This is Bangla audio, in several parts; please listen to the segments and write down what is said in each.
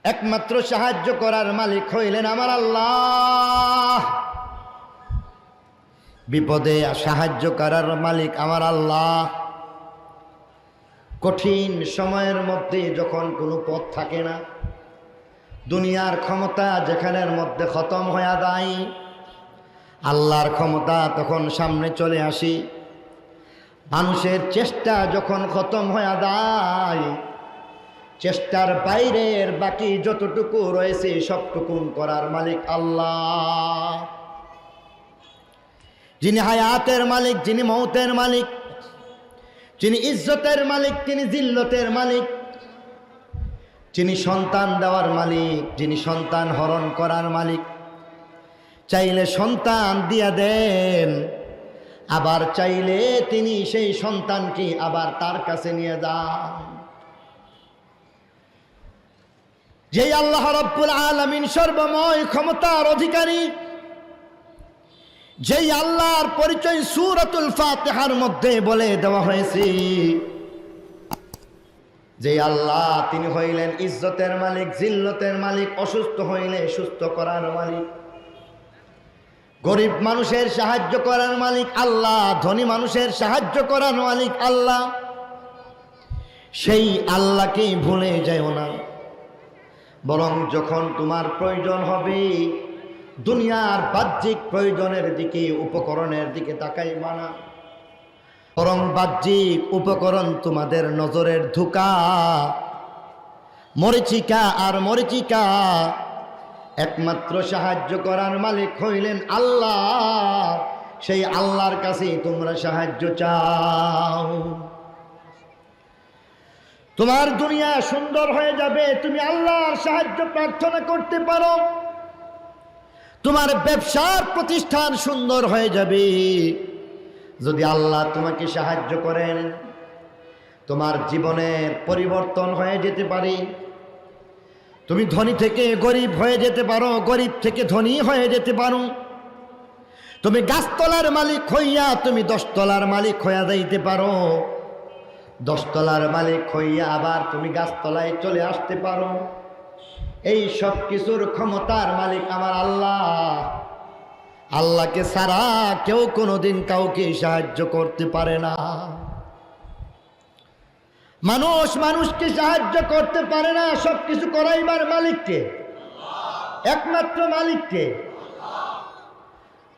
একমাত্র সাহায্য করার মালিক হইলেন আমার আল্লাহ। বিপদে সাহায্য করার মালিক আমার আল্লাহ। কঠিন সময়ের মধ্যে যখন কোনো পথ থাকে না, দুনিয়ার ক্ষমতা যেখানের মধ্যে খতম হয়ে যায়, আল্লাহর ক্ষমতা তখন সামনে চলে আসি। মানুষের চেষ্টা যখন খতম হয়ে যায়, চেষ্টার বাইরের বাকি যতটুকু রয়েছে সবটুকু করার মালিক আল্লাহ। যিনি হায়াতের মালিক, যিনি মৌতের মালিক, যিনি ইজ্জতের মালিক, তিনি জিল্লতের মালিক, যিনি সন্তান দেওয়ার মালিক, যিনি সন্তান হরণ করার মালিক। চাইলে সন্তান দিয়া দেন, আবার চাইলে তিনি সেই সন্তানকে আবার তার কাছে নিয়ে যান। যেই আল্লাহ রাব্বুল আলামিন সর্বময় ক্ষমতার অধিকারী, যেই আল্লাহর পরিচয় সূরাতুল ফাতিহার মধ্যে বলে দেওয়া হয়েছে, যে আল্লাহ তিনি হইলেন ইজ্জতের মালিক, জিল্লতের মালিক, অসুস্থ হইলে সুস্থ করার মালিক, গরিব মানুষের সাহায্য করার মালিক আল্লাহ, ধনী মানুষের সাহায্য করার মালিক আল্লাহ। সেই আল্লাহকে ভুলে যাও না, বরং যখন তোমার প্রয়োজন হবে দুনিয়ার বাহ্যিক প্রয়োজনের দিকে, উপকরণের দিকে তাকাইবা না, বরং বাহ্যিক উপকরণ তোমাদের নজরের ধোঁকা, মরিচিকা আর মরিচিকা। একমাত্র সাহায্য করার মালিক হইলেন আল্লাহ। সেই আল্লাহর কাছে তোমরা সাহায্য চাও। তোমার দুনিয়া সুন্দর হয়ে যাবে, তুমি আল্লাহর সাহায্য প্রার্থনা করতে পারো। তোমার ব্যবসার প্রতিষ্ঠান সুন্দর হয়ে যাবে যদি আল্লাহ তোমাকে সাহায্য করেন। তোমার জীবনের পরিবর্তন হয়ে যেতে পারে। তুমি ধনী থেকে গরিব হয়ে যেতে পারো, গরিব থেকে ধনী হয়ে যেতে পারো। তুমি গাছতলার মালিক হইয়া তুমি 10 তলার মালিক হইয়া যাইতে পারো। 10 তলার মালিক হইয়া আবার তুমি গাছতলায় চলে আসতে পারো। এই সব কিছুর ক্ষমতার মালিক আমার আল্লাহ। আল্লাহকে ছাড়া কেউ কোনোদিন কাউকে সাহায্য করতে পারে না। মানুষ মানুষকে সাহায্য করতে পারে না। সব কিছু করাইবার মালিককে, একমাত্র মালিককে।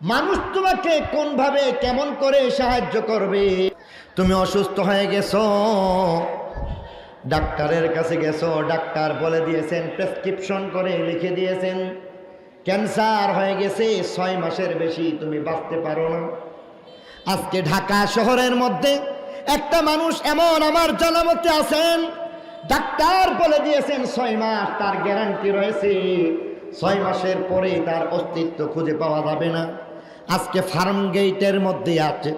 মানুষ তোমাকে কোনভাবে কেমন করে সাহায্য করবে? তুমি অসুস্থ হয়ে গেছো, ডাক্তারের কাছে গেছো, ডাক্তার বলে দিয়েছেন, প্রেসক্রিপশন করে লিখে দিয়েছেন ক্যান্সার হয়ে গেছে, 6 মাসের বেশি তুমি বাঁচতে পারো না। আজকে ঢাকা শহরের মধ্যে একটা মানুষ এমন আমার জানামতে আছেন, ডাক্তার বলে দিয়েছেন 6 মাস তার গ্যারান্টি রয়েছে, 6 মাসের পরে তার অস্তিত্ব খুঁজে পাওয়া যাবে না। আজকে ফার্ম গেটের মধ্যে আছে,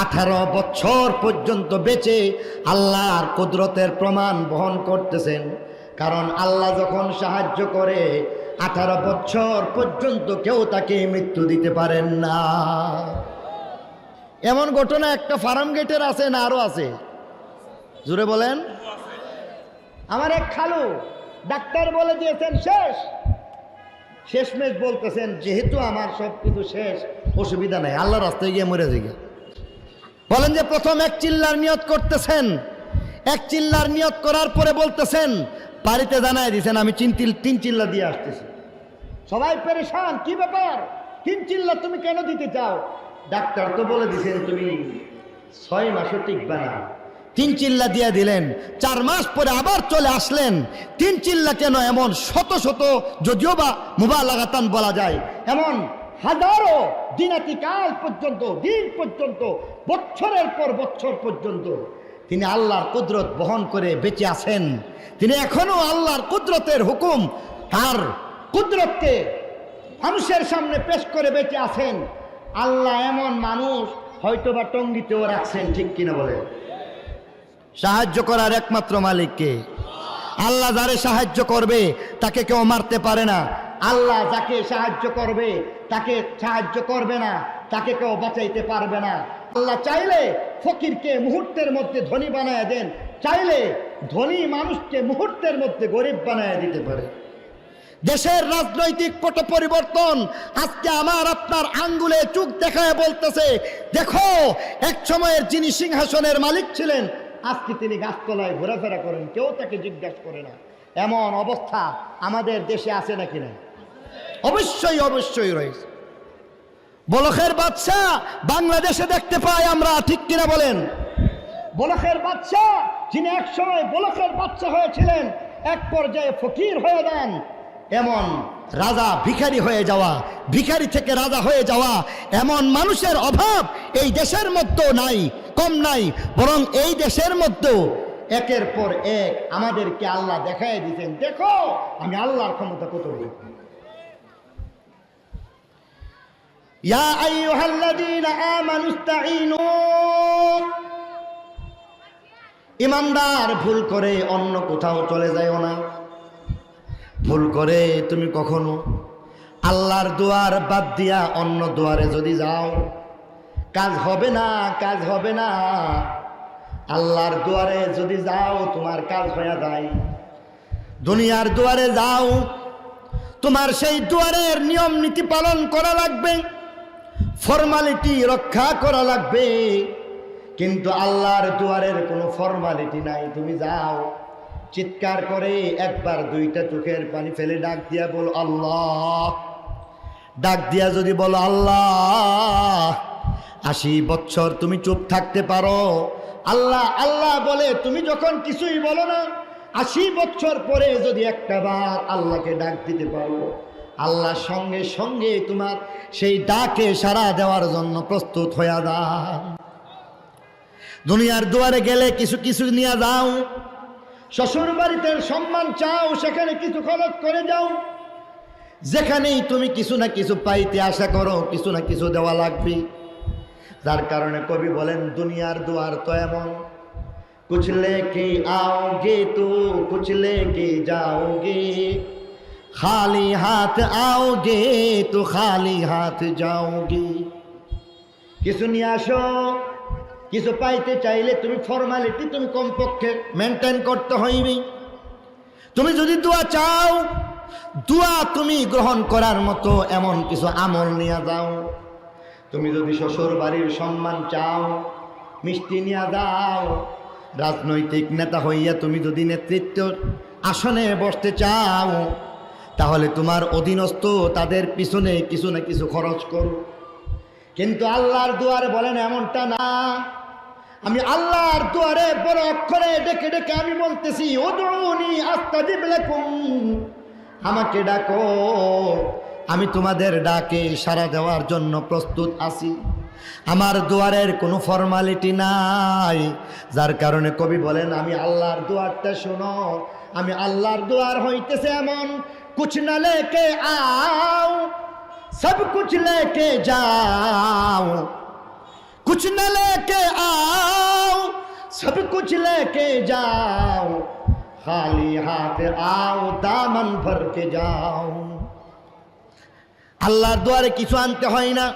18 বছর পর্যন্ত বেঁচে আল্লাহর কুদরতের প্রমাণ বহন করতেছেন। কারণ আল্লাহ যখন সাহায্য করে 18 বছর পর্যন্ত কেউ তাকে মৃত্যু দিতে পারেন না। এমন ঘটনা একটা ফার্ম গেটের আছে না আরো আছে? জুড়ে বলেন। আমার এক খালু ডাক্তার বলে দিয়েছেন শেষমেশ বলতেছেন, যেহেতু আমার সব কিছু শেষ, অসুবিধা নাই, আল্লাহর রাস্তায় গিয়ে মরে যাই। বলেন যে প্রথম 1 চিল্লার নিয়ত করতেছেন, 1 চিল্লার নিয়ত করার পরে বলতেছেন, বাড়িতে জানাই দিয়েছেন আমি 3 চিল্লা দিয়ে আসতেছি। সবাই পেরেশান, কি ব্যাপার, 3 চিল্লা তুমি কেন দিতে চাও? ডাক্তার তো বলে দিয়েছেন তুমি 6 মাসও টিকবে না। 3 চিল্লা দিয়ে দিলেন। 4 মাস পরে আবার চলে আসলেন। 3 চিল্লা কেন, এমন শত শত, যদিও বা মুবালাগাতান বলা যায়, এমন হাজারো দিনাতিকাল পর্যন্ত, দিন পর্যন্ত, বছরের পর বছর পর্যন্ত তিনি আল্লাহর কুদরত বহন করে বেঁচে আছেন। তিনি এখনো আল্লাহর কুদরতের হুকুম, তার কুদরতকে মানুষের সামনে পেশ করে বেঁচে আছেন। আল্লাহ এমন মানুষ হয়তোবা টঙ্গিতেও রাখছেন, ঠিক কিনা বলে? সাহায্য করার একমাত্র মালিককে। আল্লাহ যারে সাহায্য করবে তাকে কেউ মারতে পারে না। আল্লাহ যাকে সাহায্য করবে তাকে সাহায্য করবে না, তাকে কেউ বাঁচাইতে পারবে না। আল্লাহ চাইলে ফকিরকে মুহূর্তের মধ্যে ধনী বানায় দেন, চাইলে ধনী মানুষকে মুহূর্তের মধ্যে গরিব বানায় দিতে পারে। দেশের রাজনৈতিক পট পরিবর্তন আজকে আমার আপনার আঙ্গুলে চোখ দেখায় বলতেছে, দেখো এক সময়ের যিনি সিংহাসনের মালিক ছিলেন আজকে তিনি গাছতলায় ঘোরাফেরা করেন, কেউ তাকে জিজ্ঞাসা করে না। এমন অবস্থা আমাদের দেশে আছে নাকি না? অবশ্যই অবশ্যই রয়েছে। বলখের বাদশা বাংলাদেশে দেখতে পাই আমরা, ঠিক কিনা বলেন? বলখের বাদশা যিনি এক সময় বলখের বাদশা হয়েছিলেন, এক পর্যায়ে ফকির হয়ে যান। এমন রাজা ভিখারি হয়ে যাওয়া, ভিখারি থেকে রাজা হয়ে যাওয়া, এমন মানুষের অভাব এই দেশের মধ্যেও নাই, কম নাই, বরং এই দেশের মধ্যেও একের পর এক আমাদেরকে আল্লাহ দেখায় দিতেন, দেখো আমি আল্লাহর ক্ষমতা কত। ইয়া আইয়ুহাল্লাযীনা আমানু ইসতাঈনু, ইমানদার ভুল করে অন্য কোথাও চলে যায়ও না। ভুল করে তুমি কখনো আল্লাহর দুয়ার বাদ দিয়া অন্য দুয়ারে যদি যাও, কাজ হবে না, কাজ হবে না। আল্লাহর দুয়ারে যদি যাও তোমার কাজ হয়ে যায়। দুনিয়ার দুয়ারে যাও, তোমার সেই দুয়ারের নিয়ম নীতি পালন করা লাগবে, ফরমালিটি রক্ষা করা লাগবে। কিন্তু আল্লাহর দুয়ারের কোনো ফরমালিটি নাই। তুমি যাও, চিৎকার করে একবার দুইটা চোখের পানি ফেলে ডাক দিয়া বলো আল্লাহ। ডাক দিয়া যদি বলো আল্লাহ, 80 বছর তুমি চুপ থাকতে পারো, আল্লাহ আল্লাহ বলে তুমি যখন কিছুই বলো না, 80 বছর পরে যদি একটা বার আল্লাহকে ডাক দিতে পারো, আল্লাহ সঙ্গে সঙ্গে তোমার সেই ডাকে সাড়া দেওয়ার জন্য প্রস্তুত হয়ে যান। দুনিয়ার দুয়ারে গেলে কিছু কিছু নিয়ে যাও, শ্বশুর বাড়িতে সম্মান চাও, সেখানে কিছু খরচ করে যাও। যেখানেই তুমি কিছু না কিছু পাইতে আশা করো, কিছু না কিছু দেওয়া লাগবে। যার কারণে কবি বলেন দুনিয়ার দুয়ার তো এমন, কুছ লেকে आओगे तो कुछ लेके जाओगे, खाली हाथ आओगे तो खाली हाथ जाओगे। কিছু নিয়ে আসো, কিছু পাইতে চাইলে তুমি ফরমালিটি তুমি কমপক্ষে মেনটেন করতে হইবে। তুমি যদি দোয়া চাও, দোয়া তুমি গ্রহণ করার মতো এমন কিছু আমল নিয়ে যাও। তুমি যদি শ্বশুর বাড়ির সম্মান চাও, মিষ্টি নিয়ে যাও। রাজনৈতিক নেতা হইয়া তুমি যদি নেতৃত্ব আসনে বসতে চাও, তাহলে তোমার অধীনস্থ তাদের পিছনে কিছু না কিছু খরচ করো। কিন্তু আল্লাহর দুয়ারে বলেন এমনটা না। আমি আল্লাহর দুয়ারে বড় অক্ষরে ডেকে ডেকে আমি বলতেছি, উদউনি আস্তাজিব লাকুম, আমাকে ডাকো, আমি তোমাদের ডাকে সাড়া দেওয়ার জন্য প্রস্তুত আছি। আমার দুয়ারের কোনো ফরমালিটি নাই। যার কারণে কবি বলেন আমি আল্লাহর দুয়ারটা শোনো। আমি আল্লাহর দুয়ার হইতেছে এমন, কুছ না লেকে আও সব কুছ লেকে যাও, कुछ न लेके आओ सब कुछ लेके जाओ, खाली हाथ आओ दामन भर के जाओ। আল্লাহর দুয়ারে কিছু আনতে হয় না,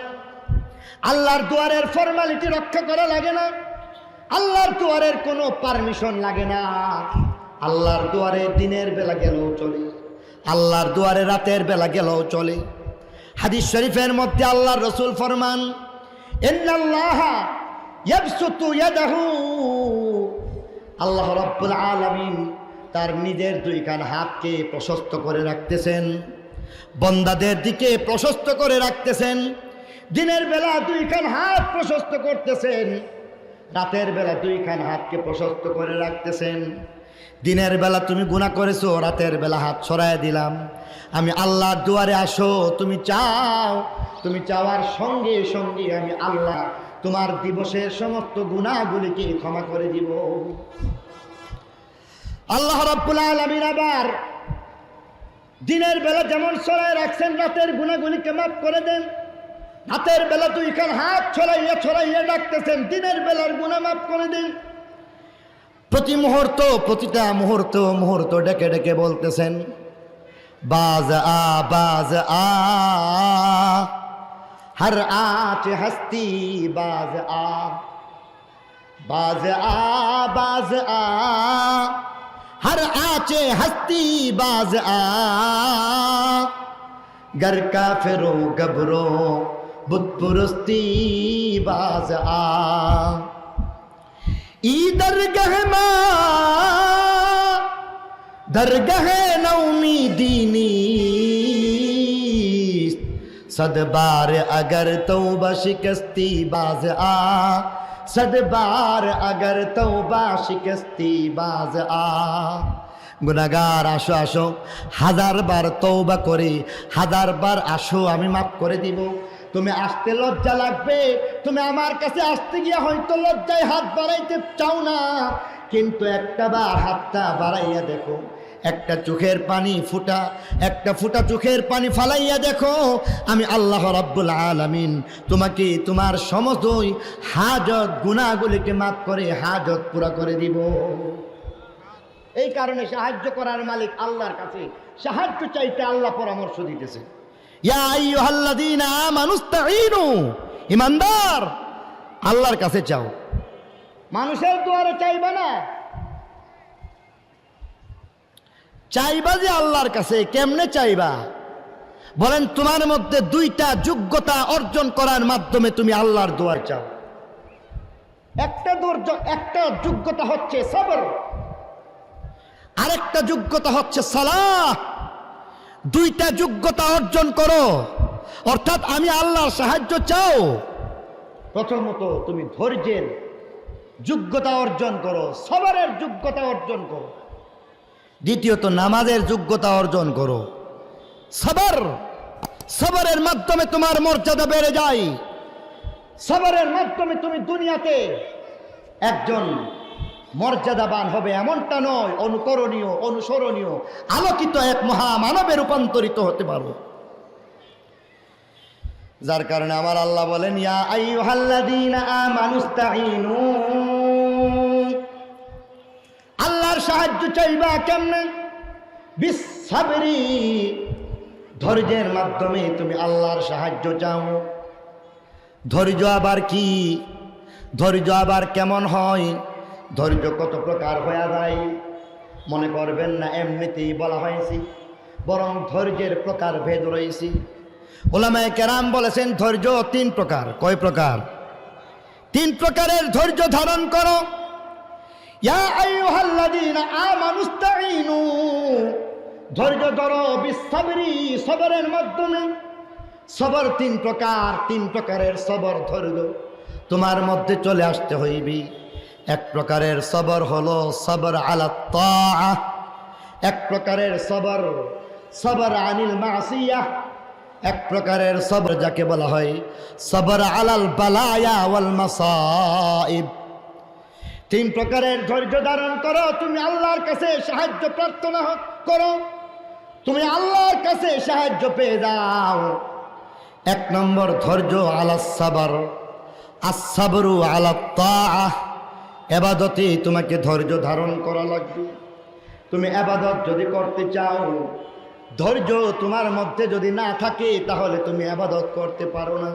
আল্লাহর দুয়ারের ফরমালিটি রক্ষা করা লাগে না, আল্লাহর দুয়ারের কোনো পারমিশন লাগে না। আল্লাহর দুয়ারে দিনের বেলা গেলেও চলে, আল্লাহর দুয়ারে রাতের বেলা গেলেও চলে। হাদিস শরীফের মধ্যে আল্লাহর রাসূল ফরমান, ইন্নাল্লাহা ইয়াবসুতু ইয়াদাহু, আল্লাহ রাব্বুল আলামিন তার নিজের দুইখান হাতকে প্রশস্ত করে রাখতেছেন, বান্দাদের দিকে প্রশস্ত করে রাখতেছেন। দিনের বেলা দুইখান হাত প্রশস্ত করতেছেন, রাতের বেলা দুইখান হাতকে প্রশস্ত করে রাখতেছেন। দিনের বেলা তুমি গুনাহ করেছো, রাতের বেলা হাত ছড়ায় দিলাম। আমি আল্লাহর দুয়ারে আসো, তুমি চাও, তুমি চাওয়ার সঙ্গে সঙ্গে আমি আল্লাহ তোমার দিবসের সমস্ত গুনাহগুলিকে ক্ষমা করে দিব। আল্লাহ রাব্বুল আলামিন আবার দিনের বেলা যেমন ছড়ায় রাখছেন, রাতের গুনাহগুলিকে মাফ করে দেন। রাতের বেলা দুইখান হাত ছড়াইয়া ছড়াইয়া ডাকতেছেন, দিনের বেলার গুনাহ মাফ করে দেন। প্রতি মুহূর্ত, প্রতিটা মুহূর্ত মুহূর্ত ডেকে ডেকে বলতেছেন, বাজ আ বাজ আ, হর আঁচ হস্তি বাজ আ, बाज आ हर आचे हस्ती बाज आ गर काफिरो गबरो बुतपुरस्ती बाज आ ई दरगह मा दरगह नौमी दीनी सदबार अगर तौबा शिकस्ती बाज आ सदबार अगर तौबा शिकस्ती बाज आ गुनाहगार আসো আসো হাজার বার তওবা করে হাজার বার আসো আমি মাফ করে দিব তুমি আসতে লজ্জা লাগবে তুমি আমার কাছে আসতে গিয়া হয়তো লজ্জায় হাত বাড়াইতে চাও না কিন্তু একটা বার হাতটা বাড়াইয়া দেখো একটা চোখের পানি ফুটা একটা ফুটা চোখের পানি ফালাইয়া দেখো আমি আল্লাহ রাব্বুল আলামিন তোমাকে তোমার সমস্ত হাজত গুনাহগুলিকে মাফ করে হাজত পুরা করে দিব এই কারণে সাহায্য করার মালিক আল্লাহর কাছে সাহায্য চাইতে আল্লাহ পরামর্শ দিতেছে ইয়া আইয়ুহাল্লাযীনা আমানুস্তাঈনু ঈমানদার আল্লাহর কাছে চাও মানুষের দুয়ারে চাইবা না চাইবা যে আল্লাহর কাছে কেমনে চাইবা বলেন তোমার মধ্যে দুইটা যোগ্যতা অর্জন করার মাধ্যমে তুমি আল্লাহর দুয়ার চাও একটা যোগ্যতা হচ্ছে সবর আরেকটা যোগ্যতা হচ্ছে সালাহ দুইটা যোগ্যতা অর্জন করো অর্থাৎ আমি আল্লাহর সাহায্য চাও প্রথমত তুমি ধৈর্যের যোগ্যতা অর্জন করো সবরের যোগ্যতা অর্জন করো দ্বিতীয়ত নামাজের যোগ্যতা অর্জন করো সবরের মাধ্যমে তোমার মর্যাদা বেড়ে যায় সবরের মাধ্যমে তুমি দুনিয়াতে একজন মর্যাদাবান হবে এমনটা নয় অনুকরণীয় অনুসরণীয় আলোকিত এক মহামানবে রূপান্তরিত হতে পারো যার কারণে আমার আল্লাহ বলেন ইয়া আইয়ুহাল্লাযীনা আমানুস্তাঈনু আল্লাহর সাহায্য চাইবা কেমনে বিসসাবরি ধৈর্যের মাধ্যমে তুমি আল্লাহর সাহায্য চাও ধৈর্য আবার কি ধৈর্য আবার কেমন হয় ধৈর্য কত প্রকার হয়ে যায় মনে করবেন না এমনিতেই বলা হয়েছে বরং ধৈর্যের প্রকার ভেদ রয়েছে উলামায়ে কেরাম বলেছেন ধৈর্য তিন প্রকার কয় প্রকার তিন প্রকারের ধৈর্য ধারণ করো ইয়া আইয়ুহাল্লাযীনা আমানুস্তাঈনু ধৈর্য ধরো বিসসাবরি সবরের মাধ্যমে সবর তিন প্রকারের সবর ধৈর্য তোমার মধ্যে চলে আসতে হইবে এক প্রকারের সবর হলো সবর আলা তাআ এক প্রকারের সবর আনিল মাসিয়াহ এক প্রকারের সবর যাকে বলা হয় সবর আলাল বালায়া ওয়াল মাসাইব তিন প্রকারের ধৈর্য ধারণ করো তুমি আল্লাহর কাছে সাহায্য প্রার্থনা করো তুমি আল্লাহর কাছে সাহায্য পেয়ে যাও এক নম্বর ধৈর্য আলা সাবর আস-সাবরু আলা তাআ ইবাদতে তোমাকে ধৈর্য ধারণ করা লাগবে তুমি ইবাদত যদি করতে চাও ধৈর্য তোমার মধ্যে যদি না থাকে তাহলে তুমি ইবাদত করতে পারো না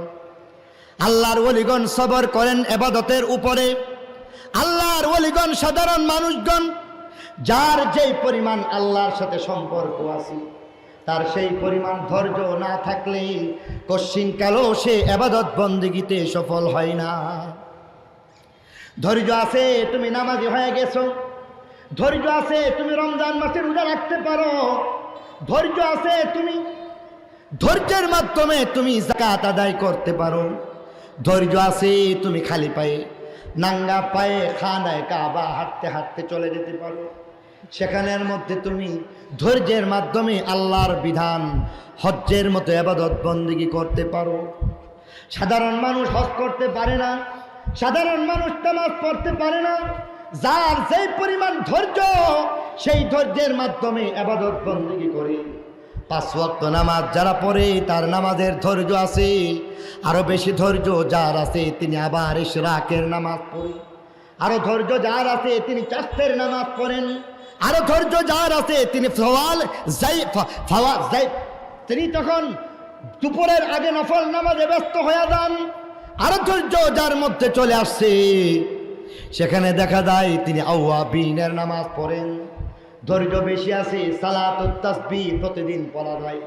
আল্লাহর ওলিগণ সবর করেন ইবাদতের উপরে আল্লাহর ওলিগণ সাধারণ মানুষগণ যার যেই পরিমাণ আল্লাহর সাথে সম্পর্ক আছে তার সেই পরিমাণ ধৈর্য না থাকলে কশিনকালও সে ইবাদত বন্দেগীতে সফল হয় না ধৈর্য আছে তুমি নামাজি হয়ে গেছো ধৈর্য আছে তুমি রমজান মাসে রোজা রাখতে পারো ধৈর্য আছে তুমি ধৈর্যের মাধ্যমে তুমি যাকাত আদায় করতে পারো ধৈর্য আছে তুমি খালি পায়ে নাঙ্গা পায়ে খানায় কাবা হাঁটতে হাঁটতে চলে যেতে পারো সেখানের মধ্যে তুমি ধৈর্যের মাধ্যমে আল্লাহর বিধান হজ্জের মতো ইবাদত বন্দেগী করতে পারো সাধারণ মানুষ হজ করতে পারে না সাধারণ মানুষ নামাজ পড়তে পারে না যার যেই পরিমাণ ধৈর্য সেই ধৈর্যের মাধ্যমে ইবাদত বন্দেগী করে পাঁচ ওয়াক্ত নামাজ যারা পড়ে তার নামাজের ধৈর্য আছে আরো বেশি ধৈর্য যার আছে তিনি আবার ইশরাকের নামাজ পড়ে আরো ধৈর্য যার আছে তিনি চাষের নামাজ পড়েন আরো ধৈর্য যার আছে তিনি তিনি তখন দুপুরের আগে নফল নামাজে ব্যস্ত হয়ে যান আরো ধৈর্য যার মধ্যে চলে আসছে সেখানে দেখা যায় তিনি আওয়াবিনের নামাজ পড়েন। ধৈর্য বেশি আছে, সালাতুত তাসবিহ প্রতিদিন পড়া যায়।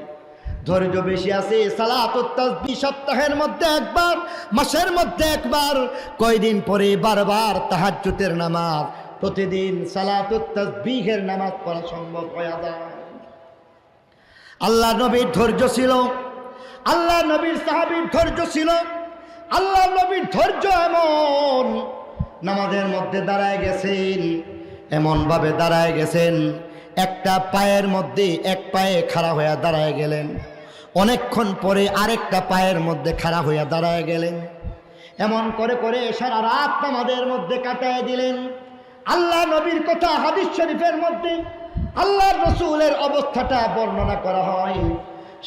ধৈর্য বেশি আছে, সালাতুত তাসবিহ সপ্তাহের মধ্যে একবার, মাসের মধ্যে একবার, কয়দিন পরে বারবার তাহাজ্জুদের নামাজ, প্রতিদিন সালাতুত তাসবিহের নামাজ পড়া সম্ভব হয়ে যায়। আল্লাহ নবীর ধৈর্য ছিল, আল্লাহ নবীর সাহাবীর ধৈর্য ছিল। আল্লাহ নবীর ধৈর্য এমন, নামাজের মধ্যে দাঁড়ায় গেছেন, এমনভাবে দাঁড়ায় গেছেন, একটা পায়ের মধ্যে এক পায়ে খাড়া হইয়া দাঁড়ায় গেলেন, অনেকক্ষণ পরে আরেকটা পায়ের মধ্যে খাড়া হইয়া দাঁড়ায় গেলেন। এমন করে করে সারা রাত নামাজের মধ্যে কাটায় দিলেন। আল্লাহ নবীর কথা হাদিস শরীফের মধ্যে আল্লাহ রসুলের অবস্থাটা বর্ণনা করা হয়।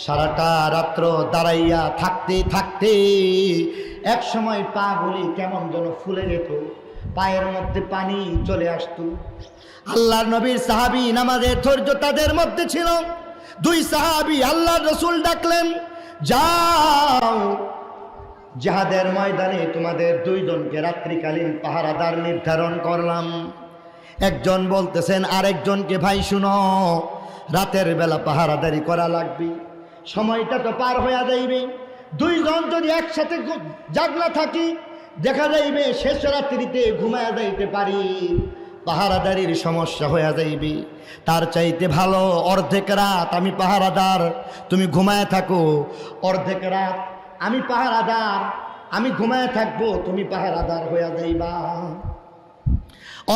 সারাটা রাত্র দাঁড়াইয়া থাকতে থাকতে এক সময় পা গুলি কেমন যেন ফুলে যেত, পায়ের মধ্যে পানি চলে আসতো। আল্লাহ নবীর সাহাবী নামাজের ধৈর্য তাদের মধ্যে ছিল। দুই সাহাবী আল্লাহ রসুল ডাকলেন, যাও জিহাদের ময়দানে তোমাদের দুইজনকে রাত্রিকালীন পাহারাদার নির্ধারণ করলাম। একজন বলতেছেন আরেকজনকে, ভাই শুনো, রাতের বেলা পাহারাদারি করা লাগবে, সময়টা তো পার হইয়া যাইবে। দুইজন যদি একসাথে জাগলা থাকি, দেখা যাইবে শেষ রাত্রিতে ঘুমায়া যাইতে পারি, পাহারাদারির সমস্যা হইয়া যাইবে। তার চাইতে ভালো অর্ধেক রাত আমি পাহারাদার, তুমি ঘুমায় থাকো, অর্ধেক রাত আমি পাহারাদার, আমি ঘুমায় থাকবো, তুমি পাহারাদার হইয়া যাইবা।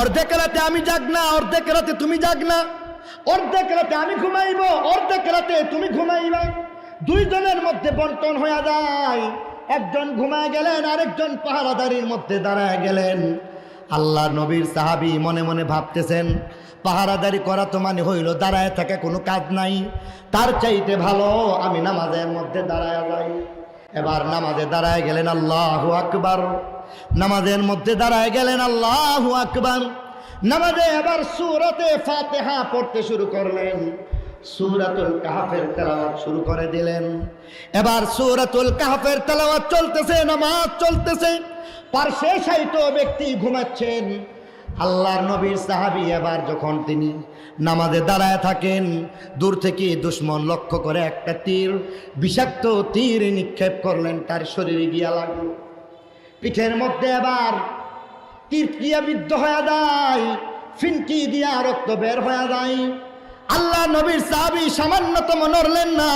অর্ধেক রাতে আমি জাগনা, অর্ধেক রাতে তুমি জাগনা, অর্ধেক রাতে আমি ঘুমাইব, অর্ধেক রাতে তুমি ঘুমাইবা। দুইজনের মধ্যে বন্টন হইয়া যায়। একজন ঘুমায় গেলেন, আরেকজন পাহারাদারির মধ্যে দাঁড়ায় গেলেন। আল্লাহ নবীর সাহাবী মনে মনে ভাবতেছেন, পাহারাদারি করা তো মানে হইল দাঁড়ায় থাকা, কোনো কাজ নাই, তার চাইতে ভালো আমি নামাজের মধ্যে দাঁড়ায় যাই। এবার নামাজে দাঁড়ায় গেলেন, আল্লাহু আকবার, নামাজের মধ্যে দাঁড়ায় গেলেন, আল্লাহু আকবার। নামাজে এবার সূরাতে ফাতিহা পড়তে শুরু করলেন, সূরাতুল কাহফের তেলাওয়াত শুরু করে দিলেন। এবার সূরাতুল কাহফের তেলাওয়াত চলতেছে, নামাজ চলতেছে, পার্শ্বে শায়িত ব্যক্তি ঘুমাচ্ছেন। আল্লাহর নবীর সাহাবী এবার যখন তিনি নামাজে দাঁড়ায় থাকেন, দূর থেকে দুশমন লক্ষ্য করে একটা তীর, বিষাক্ত তীর নিক্ষেপ করলেন, তার শরীরে গিয়া লাগলো। পিঠের মধ্যে এবার তীর ক্রিয়া বিদ্ধ হয়ে যায়, ফিনকি দিয়া রক্ত বের হয়ে যায়। আল্লাহ নবীর সাহাবী সামান্যতম নড়লেন না।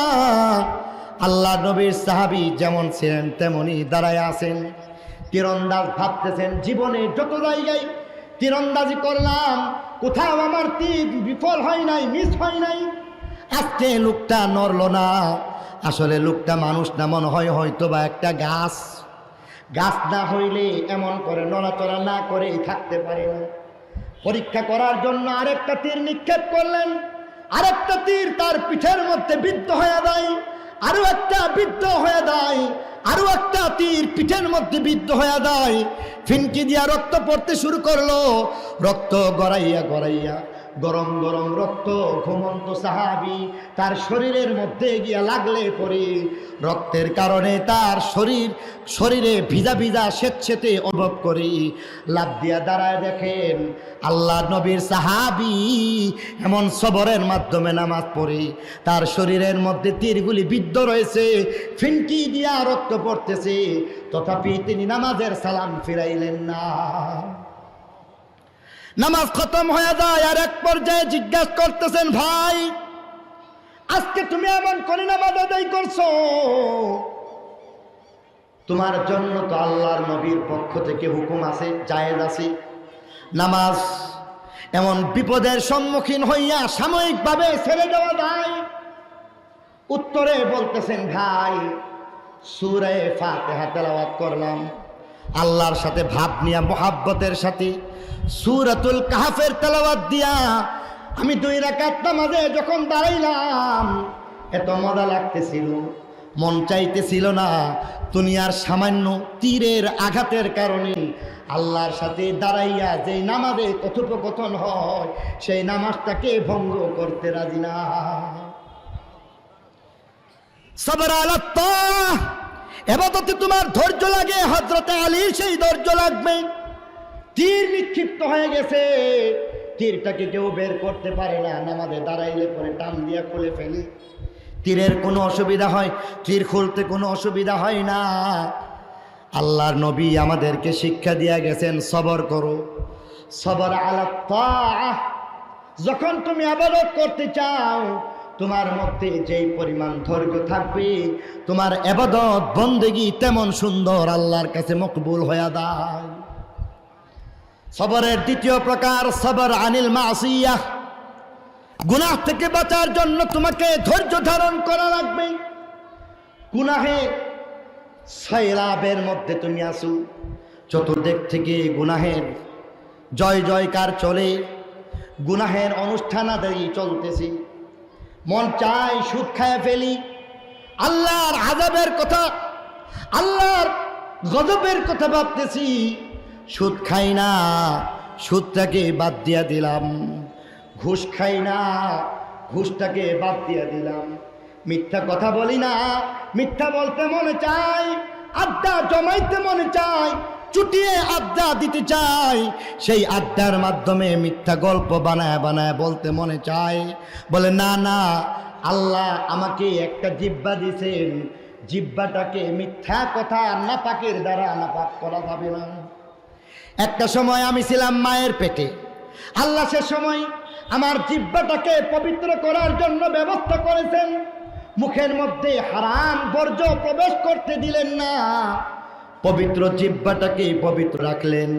আল্লাহ নবীর সাহাবী যেমন ছিলেন তেমনই দাঁড়ায় আছেন। তীরন্দাজ ভাবতেছেন, জীবনে যত জায়গায় তীরন্দাজি করলাম, কোথাও আমার তীর বিফল হয় নাই, মিস হয় নাই। আজকে লোকটা নড়ল না। আসলে লোকটা মানুষ না, মনে হয় হয়তো বা একটা গাছ। গাছ না হইলে এমন করে নড়াচড়া না করে থাকতে পারে না। পরীক্ষা করার জন্য আরেকটা তীর নিক্ষেপ করলেন, আরেকটা তীর তার পিঠের মধ্যে বিদ্ধ হয়ে যায়, আরো একটা বিদ্ধ হয়ে যায়, আরো একটা তীর পিঠের মধ্যে বিদ্ধ হয়ে যায়। ফিনকি দিয়া রক্ত পড়তে শুরু করলো। রক্ত গড়াইয়া গড়াইয়া গরম গরম রক্ত ঘুমন্ত সাহাবী তার শরীরের মধ্যে গিয়া লাগলে পরে রক্তের কারণে তার শরীরে ভিজা ভিজা স্বেচ্ছেতে অনুভব করি লাভ দিয়া দাঁড়ায় দেখেন আল্লাহ নবীর সাহাবী এমন সবরের মাধ্যমে নামাজ পড়ে তার শরীরের মধ্যে তীরগুলি বিদ্ধ রয়েছে, ফিনকি দিয়া রক্ত পড়তেছে, তথাপি তিনি নামাজের সালাম ফিরাইলেন না। নামাজ খতম হয়ে যায়, আর এক পর্যায়ে জিজ্ঞাসা করতেছেন, ভাই আজকে তুমি এমন করে নামাজ আদায় করছো, তোমার জন্য তো আল্লাহর নবীর পক্ষ থেকে হুকুম আছে, জায়েজ আছে, নামাজ এমন বিপদের সম্মুখীন হইয়া সাময়িকভাবে ছেড়ে দেওয়া যায়? উত্তরে বলতেছেন, ভাই সূরা ফাতিহা তেলাওয়াত করলাম, আল্লাহর সাথে ভাব নিয়া মোহাব্বতের সাথে সূরাতুল কাহফের তেলাওয়াত দিয়া আমি 2 রাকাত নামাজে যখন দাঁড়াইলাম এত মজা লাগতেছিল, মন চাইতেছিল না দুনিয়ার সামান্য তীরের আঘাতের কারণে আল্লাহর সাথে দাঁড়াইয়া যে নামাজে কথোপকথন হয় সেই নামাজটাকে ভঙ্গ করতে রাজি না। সবর আলাল্লাহ, এবাদতে তোমার ধৈর্য লাগে, হযরতে আলী সেই ধৈর্য লাগবে। তীর নিক্ষিপ্ত হয়ে গেছে, তীরটাকে কেউ বের করতে পারে না, নামাজে দাঁড়াইলে পরে টান দিয়া খুলে ফেলে। তীরের কোনো অসুবিধা হয়, তীর খুলতে কোনো অসুবিধা হয় না। আল্লাহর নবী আমাদেরকে শিক্ষা দিয়ে গেছেন, সবর করো, সবর আলা তাআহ। যখন তুমি ইবাদত করতে চাও, তোমার মধ্যে যেই পরিমাণ ধৈর্য থাকবে, তোমার ইবাদত বন্দেগী তেমন সুন্দর আল্লাহর কাছে মকবুল হয়ে যায়। সবরের দ্বিতীয় প্রকার সবর আনিল মাসিয়াহ। গুনাহ থেকে বাঁচার জন্য তোমাকে ধৈর্য ধারণ করা লাগবে। গুনাহের সয়লাবের মধ্যে তুমি আসো, চতুর্দিক থেকে গুনাহের জয় জয়কার চলে, গুনাহের অনুষ্ঠানাদি চলতেছে, মন চায় সুদ খায় ফেলি, আল্লাহর আযাবের কথা, আল্লাহর গজবের কথা ভাবতেছি, সুদ খাই না, সুদটাকে বাদ দিয়া দিলাম, ঘুষ খাই না, ঘুষটাকে বাদ দিয়া দিলাম, মিথ্যা কথা বলি না, মিথ্যা বলতে মনে চায়, আড্ডা জমাইতে মনে চায়, চুটিয়ে আড্ডা দিতে চাই, সেই আড্ডার মাধ্যমে মিথ্যা গল্প বানায় বানায় বলতে মনে চায়। বলে না না, আল্লাহ আমাকে একটা জিহ্বা দিয়েছেন, জিহ্বাটাকে মিথ্যা কথা নাপাকের দ্বারা নাপাক করা যাবে না। একটা সময় আমি ছিলাম মায়ের পেটে, আল্লাহ সে সময় আমার জিহ্বাটাকে পবিত্র করার জন্য ব্যবস্থা করেছেন। মুখের মধ্যে হারাম বর্জ্য প্রবেশ করতে দিলেন না, পবিত্র জিহ্বাটাকে পবিত্র রাখলেন।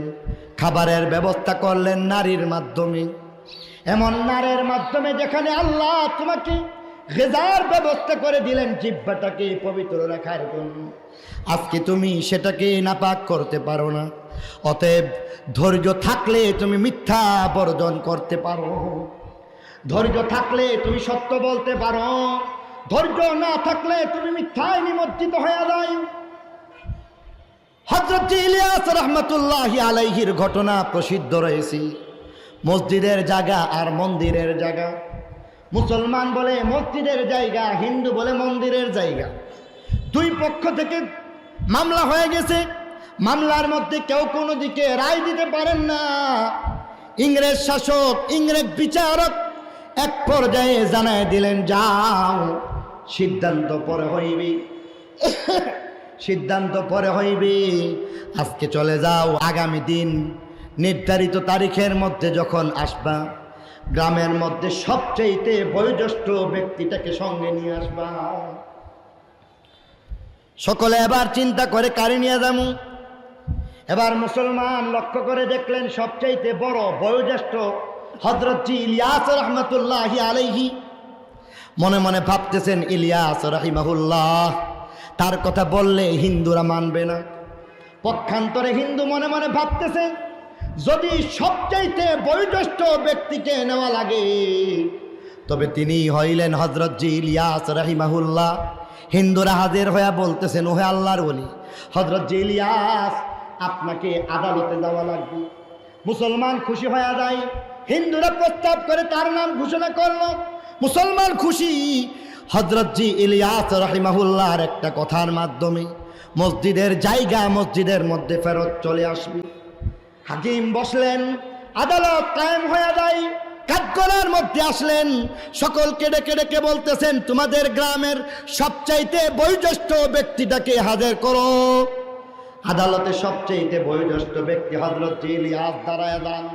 খাবারের ব্যবস্থা করলেন নারীর মাধ্যমে, এমন নারীর মাধ্যমে যেখানে আল্লাহ তোমাকে গিজার ব্যবস্থা করে দিলেন জিহ্বাটাকে পবিত্র রাখার জন্য। আজকে তুমি সেটাকে নাপাক করতে পারো না। অতএব ধৈর্য থাকলে তুমি মিথ্যা বর্জন করতে পারো, ধৈর্য থাকলে তুমি সত্য বলতে পারো, ধৈর্য না থাকলে তুমি মিথ্যায় নিমজ্জিত হয়ে যাও। হযরত ইলিয়াস রাহমাতুল্লাহি আলাইহির ঘটনা প্রসিদ্ধ রয়েছে। মসজিদের জায়গা আর মন্দিরের জায়গা, মুসলমান বলে মসজিদের জায়গা, হিন্দু বলে মন্দিরের জায়গা। দুই পক্ষ থেকে মামলা হয়ে গেছে, মামলার মধ্যে কেউ কোনো দিকে রায় দিতে পারেন না। ইংরেজ শাসক, ইংরেজ বিচারক এক পর্যায়ে জানায় দিলেন, যাও, সিদ্ধান্ত পরে হইবে, সিদ্ধান্ত পরে হইবে, আজকে চলে যাও, আগামী দিন নির্ধারিত তারিখের মধ্যে যখন আসবা, গ্রামের মধ্যে সবচেয়ে বয়োজ্যেষ্ঠ ব্যক্তিটাকে সঙ্গে নিয়ে আসবা। সকলে এবার চিন্তা করে কারে নিয়ে যাবো। এবার মুসলমান লক্ষ্য করে দেখলেন সবচেয়ে বড় বয়োজ্যেষ্ঠ হযরত ইলিয়াস রাহমাতুল্লাহি আলাইহি। মনে মনে ভাবতেছেন, ইলিয়াস রাহিমাহুল্লাহ, তার কথা বললে হিন্দুরা মানবে না। পক্ষান্তরে হিন্দু মনে মনে ভাবতেছে, যদি সবচাইতে বয়োজ্যেষ্ঠ ব্যক্তিকে নেওয়া লাগে তবে তিনি হইলেন হযরত ইলিয়াস রাহিমাহুল্লাহ। হিন্দুরা হাজির হয়ে বলতেছেন, ওহে আল্লাহর ওলি, হযরত ইলিয়াস, আপনাকে আদালতে যাওয়া লাগবে। মুসলমান খুশি হয়ে যায়, হিন্দুরা প্রস্তাব করে তার নাম ঘোষণা করলো, মুসলমান খুশি। হযরত ইলিয়াস রাহিমাহুল্লাহর একটা কথার মাধ্যমে মসজিদের জায়গা মসজিদের মধ্যে ফেরত চলে আসবে। হাকিম বসলেন, আদালত কায়েম হয়ে যায়। কাঠগড়ার মধ্যে আসলেন, সকলকে ডেকে ডেকে বলতেছেন, তোমাদের গ্রামের সবচাইতে বয়োজ্যেষ্ঠ ব্যক্তিটাকে হাজির করো। আদালতে সবচাইতে বয়োজ্যেষ্ঠ ব্যক্তি হযরত ইলিয়াস দাঁড়ায় যান।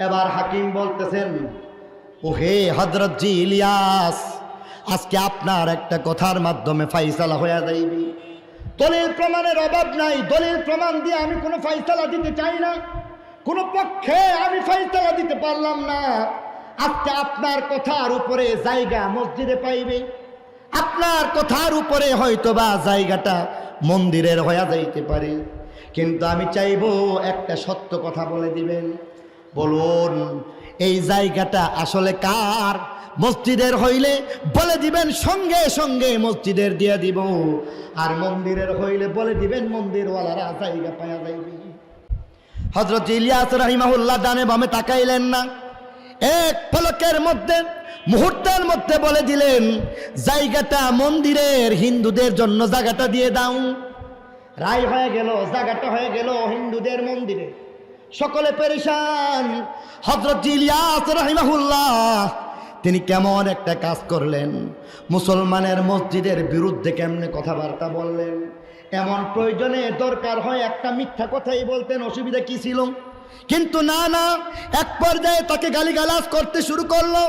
এবার হাকিম বলতেছেন, ওহে হযরত ইলিয়াস, আজকে আপনার একটা কথার মাধ্যমে ফাইসালা হয়ে যাইবে। দলিল প্রমাণের অভাব নাই, দলিল প্রমাণ দিয়ে আমি কোনো ফাইসালা দিতে চাই না, কোনো পক্ষে আমি ফাইসালা দিতে পারলাম না। আজকে আপনার কথার উপরে জায়গা মসজিদে পাইবে, আপনার কথার উপরে হয়তোবা জায়গাটা মন্দিরের হয়ে যাইতে পারে, কিন্তু আমি চাইবো একটা সত্য কথা বলে দিবেন। বলুন, এই জায়গাটা আসলে কার? মসজিদের হইলে বলে দিবেন, সঙ্গে সঙ্গে মসজিদের দিয়ে দিব, আর মন্দিরের হইলে বলে দিবেন মন্দিরওয়ালারা জায়গা পাওয়া যাইবে। হযরত ইলিয়াস রাহিমাহুল্লাহ ডানে বামে তাকাইলেন না, এক পলকের মধ্যে, মুহূর্তের মধ্যে বলে দিলেন, জায়গাটা মন্দিরের, হিন্দুদের জন্য জায়গাটা দিয়ে দাও। রায় হয়ে গেল, জায়গাটা হয়ে গেল হিন্দুদের মন্দিরে। সকলে পেরেশান। হযরত ইলিয়াস রাহিমাহুল্লাহ তিনি কেমন একটা কাজ করলেন, মুসলমানের মসজিদের বিরুদ্ধে কেমনে কথাবার্তা বললেন। এমন প্রয়োজনে দরকার হয় একটা মিথ্যা কথাই বলতেন, অসুবিধা কি ছিল? কিন্তু না না, এক পর্যায়ে তাকে গালিগালাজ করতে শুরু করলো।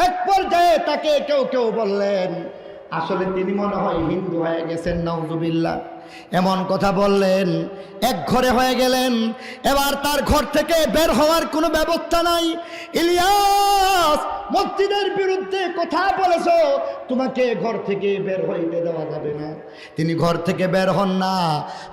এক পর্যায়ে তাকে কেউ কেউ বললেন আসলে তিনি মনে হয় হিন্দু হয়ে গেছেন, নাউজুবিল্লাহ, এমন কথা বললেন। এক ঘরে হয়ে গেলেন, এবার তার ঘর থেকে বের হওয়ার কোনো ব্যবস্থা নাই। ইলিয়াস, মসজিদের বিরুদ্ধে কথা বলেছো, তোমাকে ঘর থেকে বের হইতে দেওয়া যাবে না। তিনি ঘর থেকে বের হন না।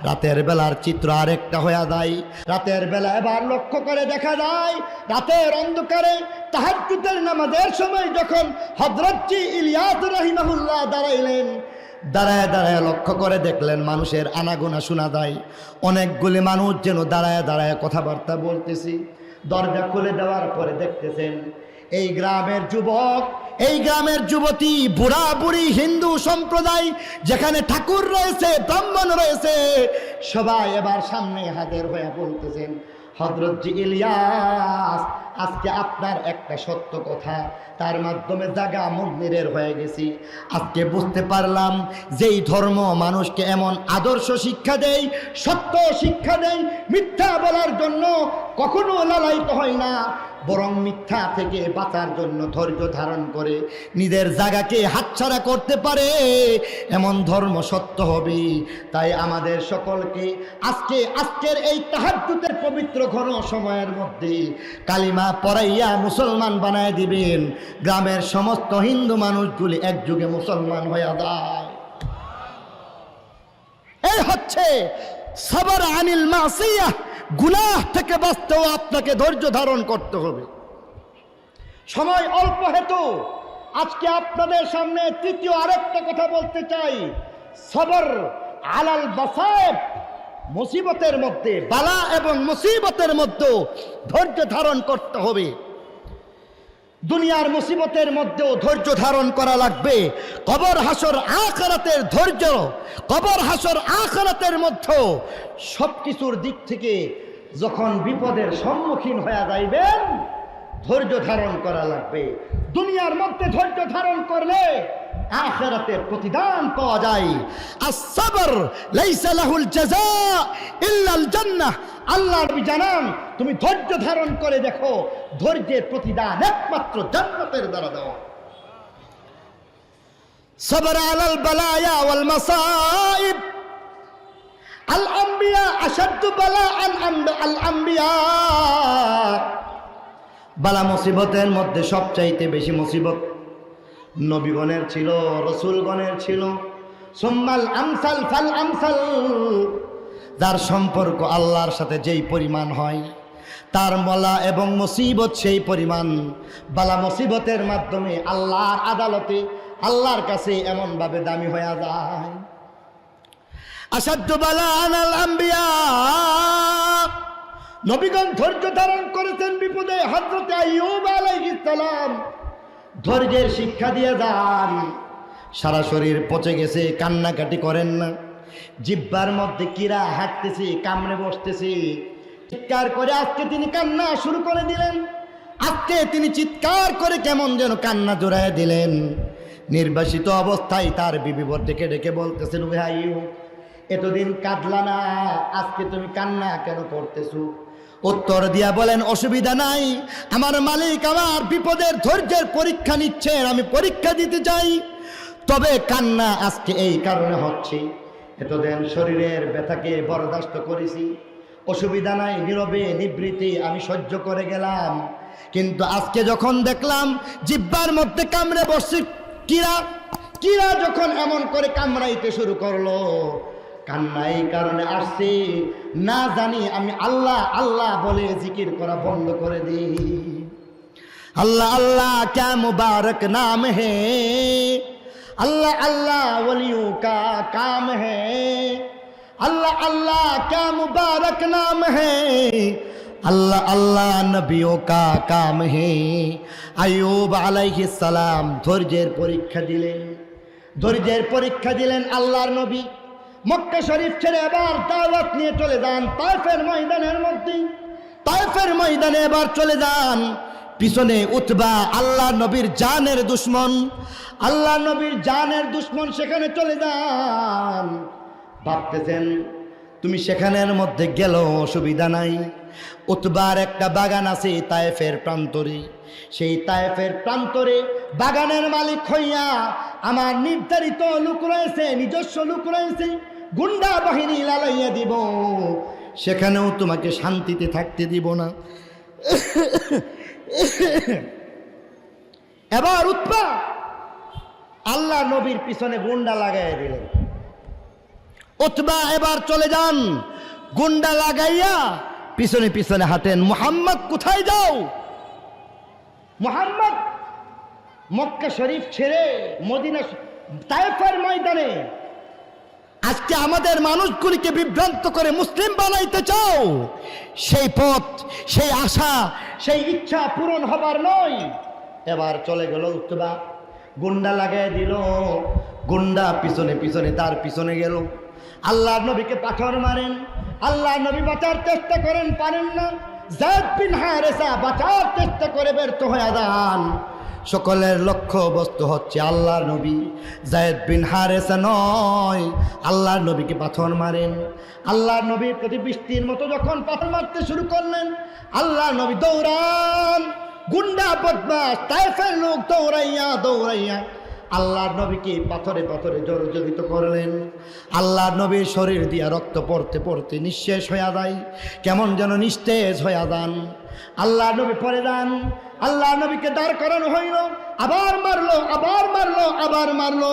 রাতের বেলার চিত্র আরেকটা হয়ে যায়। রাতের বেলা এবার লক্ষ্য করে দেখা যায়, রাতের অন্ধকারে তাহাজ্জুদের নামাজের সময় যখন হযরত ইলিয়াস রাহিমাহুল্লাহ দাঁড়াইলেন, দাঁড়ায় দাঁড়ায় লক্ষ্য করে দেখলেন মানুষের আনাগোনা শোনা যায়। অনেকগুলি মানুষ যেন দাঁড়ায় দাঁড়ায় কথাবার্তা বলতেছি। দরজা খুলে দেওয়ার পরে দেখতেছেন এই গ্রামের যুবক, এই গ্রামের যুবতী, বুড়া বুড়ি, হিন্দু সম্প্রদায়, যেখানে ঠাকুর রয়েছে, ব্রাহ্মণ রয়েছে, সবাই এবার সামনে হাজির হয়ে বলতেছেন হযরত ইলিয়াস, আজকে আপনার একটা সত্য কথা, তার মাধ্যমে জাগা মন্দিরের হয়ে গেছি। আজকে বুঝতে পারলাম যেই ধর্ম মানুষকে এমন আদর্শ শিক্ষা দেয়, সত্য শিক্ষা দেয়, মিথ্যা বলার জন্য কখনো লালায়িত হয় না, বরং মিথ্যা থেকে বাঁচার জন্য ধৈর্য ধারণ করে নিজের জায়গাকে হাতছাড়া করতে পারে, এমন ধর্ম সত্য হবে। তাই আমাদের সকলকে আজকের এই তাহাজ্জুদের পবিত্র ঘন সময়ের মধ্যে কালিমা পড়াইয়া মুসলমান বানায় দিবেন। গ্রামের সমস্ত হিন্দু মানুষগুলি একযুগে মুসলমান হয়ে যায়। এই হচ্ছে সবর আনিল মাসিয়াহ, গুনাহ থেকে বাঁচতেও আপনাকে ধৈর্য ধারণ করতে হবে। সময় অল্প হেতু আজকে আপনাদের সামনে তৃতীয় আরেকটা কথা বলতে চাই। সবর আলাল বাসায়েব, মুসিবতের মধ্যে, বালা এবং মুসিবতের মধ্যে ধৈর্য ধারণ করতে হবে। দুনিয়ার মুসিবতের মধ্যেও ধৈর্য ধারণ করা লাগবে। কবর হাসর আখিরাতের ধৈর্য, কবর হাসর আখিরাতের মধ্যে সবকিছুর দিক থেকে যখন বিপদের সম্মুখীন হয়ে যাইবেন, ধৈর্য ধারণ করা লাগবে। দুনিয়ার মধ্যে ধৈর্য ধারণ করলে আখিরাতের প্রতিদান পাওয়া যায়। আস-সাবর লাইসা লাহুল জাযা ইল্লাল জান্নাহ। আল্লাহ নবী জানান, তুমি ধৈর্য ধারণ করে দেখো, ধৈর্যের প্রতিদান একমাত্র জান্নাতের দ্বারা দেওয়া। সবর আলাল বালায়া ওয়াল মাসাইব। আল আম্বিয়া আশাদ্দু বালাআন আল আম্বিয়া। বালা মুসিবতের মধ্যে সবচাইতে বেশি মুসিবত নবীগণের ছিল, রসুলগণের ছিল। সুম্মাল আমসাল ফাল আমসাল। যার সম্পর্ক আল্লাহর সাথে যেই পরিমাণ হয়, তার বালা এবং মুসিবত সেই পরিমাণ। বালা মুসিবতের মাধ্যমে আল্লাহর আদালতে, আল্লাহর কাছে এমনভাবে দামি হয়ে যায়। আসাদ্দু বালাআন আল আম্বিয়া। নবীগণ ধৈর্য ধারণ করেছেন বিপদে। হযরত আইয়ুব আলাইহিস সালাম ধৈর্যের শিক্ষা দিয়ে যান। সারা শরীর পচে গেছে, কান্নাকাটি করেন না। জিহ্বার মধ্যে কিরা হাঁটতেছে, কামড়ে বসতেছে, চিৎকার করে আজকে তিনি কান্না শুরু করে দিলেন। আজকে তিনি চিৎকার করে কেমন যেন কান্না জোড়ায় দিলেন। নির্বাসিত অবস্থায় তার বিবি ডেকে ডেকে বলতেছেন, ওহে আইয়ুব, এতদিন কাঁদলা না, আজকে তুমি কান্না কেন করতেছো? উত্তর দিয়া বলেন, অসুবিধা নাই, আমার মালিক আমার বিপদের ধৈর্যের পরীক্ষা নিচ্ছেন, আমি পরীক্ষা দিতে চাই। তবে কান্না আজকে এই কারণে হচ্ছে, এতদিন শরীরের ব্যথাকে বরদাস্ত করেছি, অসুবিধা নাই, নীরবে নিবৃত্তি আমি সহ্য করে গেলাম। কিন্তু আজকে যখন দেখলাম জিহ্বার মধ্যে কামড়ে বসছে কিরা, কিরা যখন এমন করে কামড়াইতে শুরু করলো, কান্না এই কারণে আসছে, না জানি আমি আল্লাহ আল্লাহ বলে জিকির করা বন্ধ করে দিই। আল্লাহ আল্লাহ ক্যা মুবারক নাম হে, अल्लाह अल्लाह वलियों का काम है, अल्लाह अल्लाह क्या मुबारक नाम है, अल्लाह अल्लाह नबियों का काम है। আইয়ুব আলাইহিস সালাম ধৈর্যের পরীক্ষা দিলেন, ধৈর্যের পরীক্ষা দিলেন আল্লাহর নবী। মক্কা শরীফ ছেড়ে আবার দাওয়াত নিয়ে চলে যান তায়েফের ময়দানের মধ্যে। তায়েফের ময়দানে এবার চলে যান। পিছনে উতবা, আল্লাহ নবীর জানের দুশ্মন, আল্লাহ নবীর জানের দুশ্মন, সেখানে চলে যান। ভাবতেছেন তুমি সেখানের মধ্যে গেল অসুবিধা নাই, উতবার একটা বাগান আছে তায়েফের প্রান্তরে, সেই তায়েফের প্রান্তরে বাগানের মালিক হইয়া আমার নির্ধারিত লোক রয়েছে, নিজস্ব লোক রয়েছে, গুন্ডা বাহিনী লালাইয়া দিব, সেখানেও তোমাকে শান্তিতে থাকতে দিব না। এবার উতবা আল্লাহ নবীর পিছনে গুন্ডা লাগাইয়া দিলেন। উতবা এবার চলে যান, গুন্ডা লাগাইয়া পিছনে পিছনে হাঁটেন। মুহাম্মদ কোথায় যাও? মুহাম্মদ মক্কা শরীফ ছেড়ে মদিনা তায়েফের ময়দানে আজকে আমাদের মানুষগুলিকে বিভ্রান্ত করে মুসলিম বানাইতে চাও? সেই পথ, সেই আশা, সেই ইচ্ছা পূরণ হবার নয়। এবার চলে গেল উতবা, গুন্ডা লাগাই দিল, গুন্ডা পিছনে পিছনে তার পিছনে গেল। আল্লাহ নবীকে পাথর মারেন, আল্লাহ নবী বাঁচার চেষ্টা করেন, পারেন না। যায়েদ বিন হারেসা বাঁচার চেষ্টা করে ব্যর্থ হয়ে যান। সকলের লক্ষ্য বস্তু হচ্ছে আল্লাহর নবী, যায়েদ বিন হারেসা নয়। আল্লাহর নবীকে পাথর মারেন। আল্লাহর নবীর প্রতি বৃষ্টির মতো যখন পাথর মারতে শুরু করলেন, আল্লাহর নবী দৌড়ান, গুন্ডা বদমাশ তায়েফের লোক দৌড়াইয়া দৌড়াইয়া আল্লাহর নবীকে পাথরে পাথরে জর্জরিত করলেন। আল্লাহর নবীর শরীর দিয়া রক্ত পড়তে পড়তে নিঃশেষ হইয়া যায়, কেমন যেন নিস্তেজ হইয়া যান। আল্লাহর নবী পড়ে যান। আল্লাহর নবীকে দাঁড় করানো হইল, আবার মারলো, আবার মারলো, আবার মারলো,